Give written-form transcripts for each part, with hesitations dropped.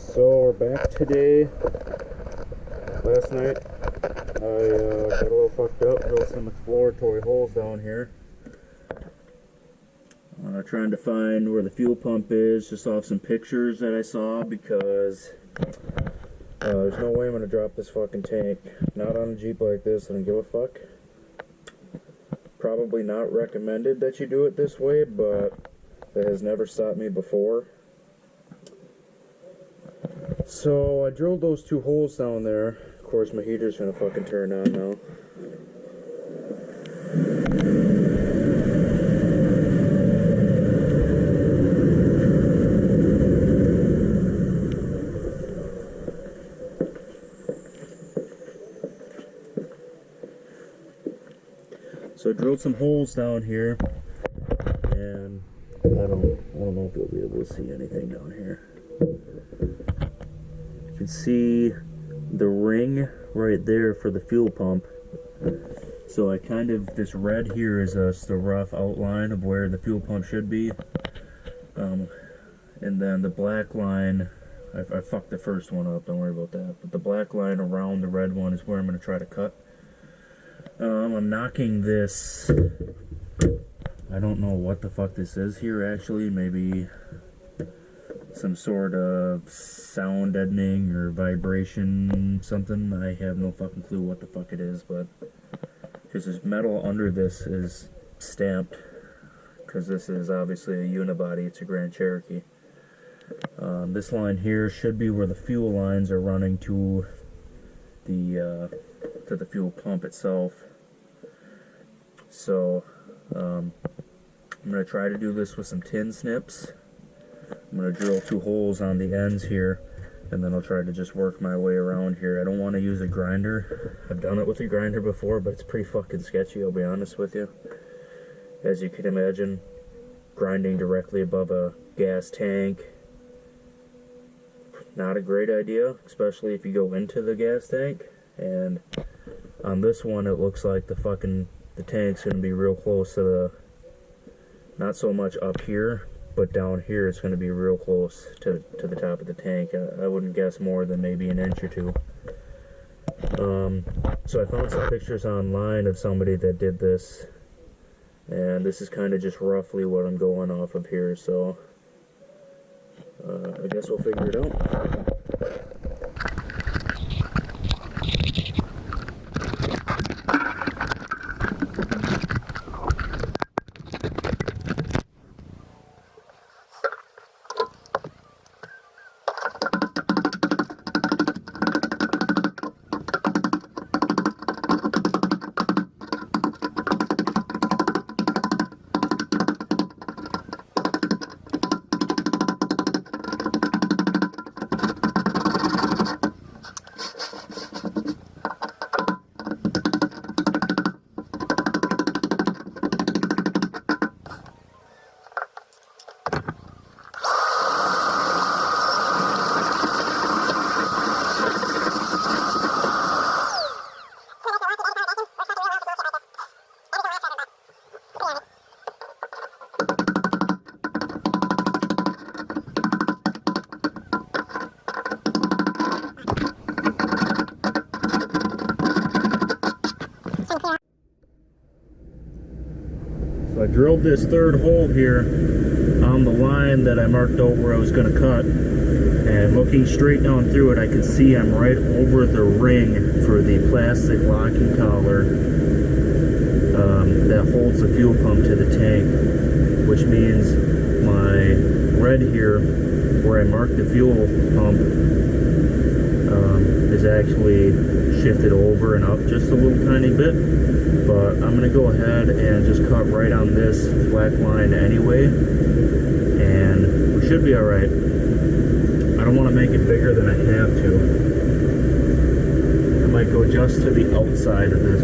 So we're back today. Last night I got a little fucked up, drilled some exploratory holes down here. Trying to find where the fuel pump is, just off some pictures that I saw, because there's no way I'm gonna drop this fucking tank. Not on a Jeep like this, I don't give a fuck. Probably not recommended that you do it this way, but that has never stopped me before. So I drilled those two holes down there. Of course my heater's gonna fucking turn on now. So I drilled some holes down here, and I don't know if you'll be able to see anything down here. You can see the ring right there for the fuel pump. So I kind of, this red here is just a rough outline of where the fuel pump should be. And then the black line, I fucked the first one up, don't worry about that. But the black line around the red one is where I'm going to try to cut. I'm knocking this, I don't know what the fuck this is here actually, maybe some sort of sound deadening or vibration something. I have no fucking clue what the fuck it is, but because this metal under this is stamped, because this is obviously a unibody, it's a Grand Cherokee. This line here should be where the fuel lines are running to the fuel pump itself. So I'm going to try to do this with some tin snips. I'm going to drill two holes on the ends here, and then I'll try to just work my way around here. I don't want to use a grinder. I've done it with a grinder before, but it's pretty fucking sketchy, I'll be honest with you. As you can imagine, grinding directly above a gas tank, not a great idea, especially if you go into the gas tank. And on this one, it looks like the tank's going to be real close to the, not so much up here, but down here it's going to be real close to the top of the tank. I wouldn't guess more than maybe an inch or two. So I found some pictures online of somebody that did this, and this is kind of just roughly what I'm going off of here, so I guess we'll figure it out. So I drilled this third hole here on the line that I marked out where I was going to cut, and looking straight down through it, I can see I'm right over the ring for the plastic locking collar that holds the fuel pump to the tank, which means my red here where I marked the fuel pump is actually shifted over and up just a little tiny bit. But I'm going to go ahead and just cut right on this black line anyway, and we should be alright. I don't want to make it bigger than I have to. I might go just to the outside of this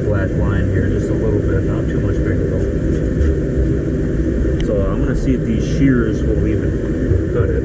black line here, just a little bit, not too much bigger though. So I'm going to see if these shears will even cut it.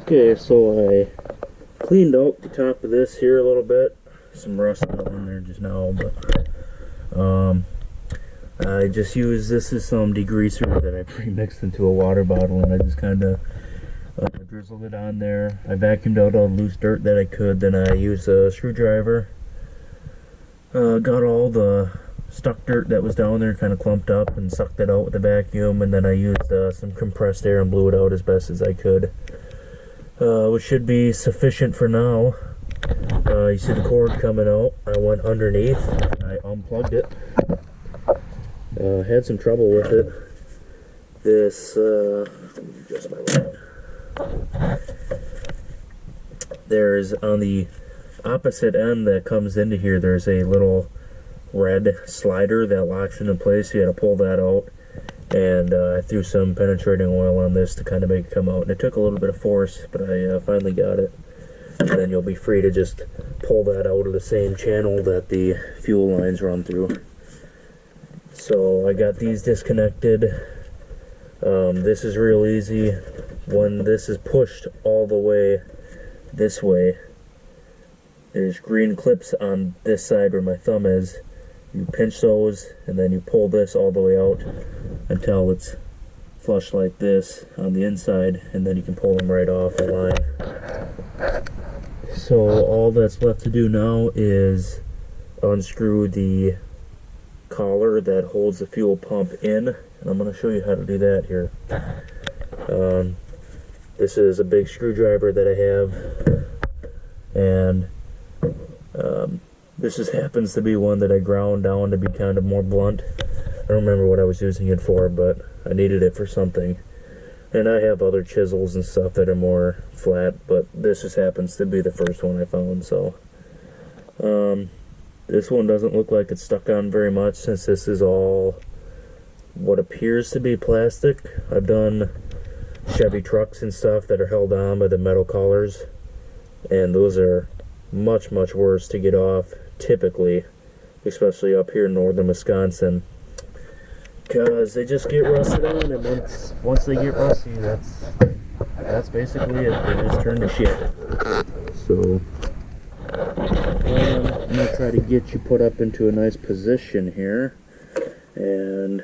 Okay, so I cleaned out the top of this here a little bit. Some rust in there just now, but I just used, this is some degreaser that I pre-mixed into a water bottle, and I just kind of drizzled it on there. I vacuumed out all the loose dirt that I could, then I used a screwdriver, got all the stuck dirt that was down there kind of clumped up and sucked it out with the vacuum, and then I used some compressed air and blew it out as best as I could. Which should be sufficient for now. You see the cord coming out. I went underneath. I unplugged it. Had some trouble with it. This, just my light. There's on the opposite end that comes into here, there's a little red slider that locks into place. You had to pull that out. And I threw some penetrating oil on this to kind of make it come out, and it took a little bit of force, but I finally got it. And then you'll be free to just pull that out of the same channel that the fuel lines run through. So I got these disconnected. This is real easy. When this is pushed all the way this way, there's green clips on this side where my thumb is. You pinch those, and then you pull this all the way out until it's flush like this on the inside, and then you can pull them right off the line. So all that's left to do now is unscrew the collar that holds the fuel pump in, and I'm going to show you how to do that here. This is a big screwdriver that I have, and this just happens to be one that I ground down to be kind of more blunt. I don't remember what I was using it for, but I needed it for something. And I have other chisels and stuff that are more flat, but this just happens to be the first one I found. So this one doesn't look like it's stuck on very much, since this is all what appears to be plastic. I've done Chevy trucks and stuff that are held on by the metal collars, and those are much worse to get off typically, especially up here in northern Wisconsin, because they just get rusted on, and once they get rusty, that's basically it. They just turn to shit. So I'm gonna try to get you put up into a nice position here, and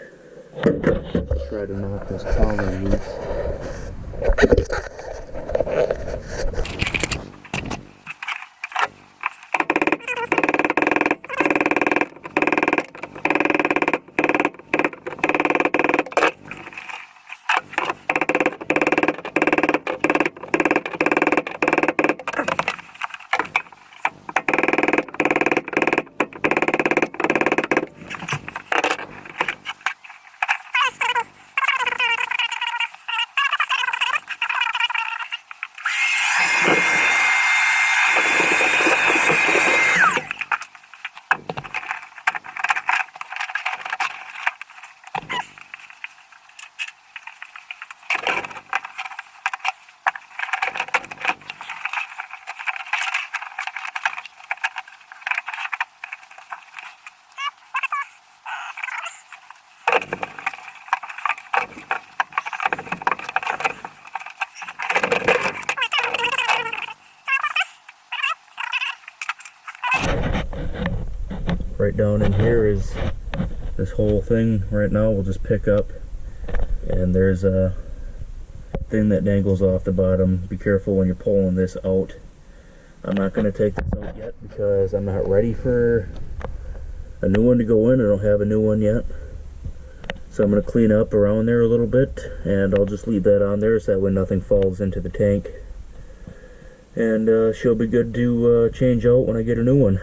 try to knock this collar loose. right down in here is this whole thing right now will just pick up, and there's a thing that dangles off the bottom. Be careful when you're pulling this out. I'm not going to take this out yet because I'm not ready for a new one to go in. I don't have a new one yet. So I'm going to clean up around there a little bit, and I'll just leave that on there so that way nothing falls into the tank. And she'll be good to change out when I get a new one.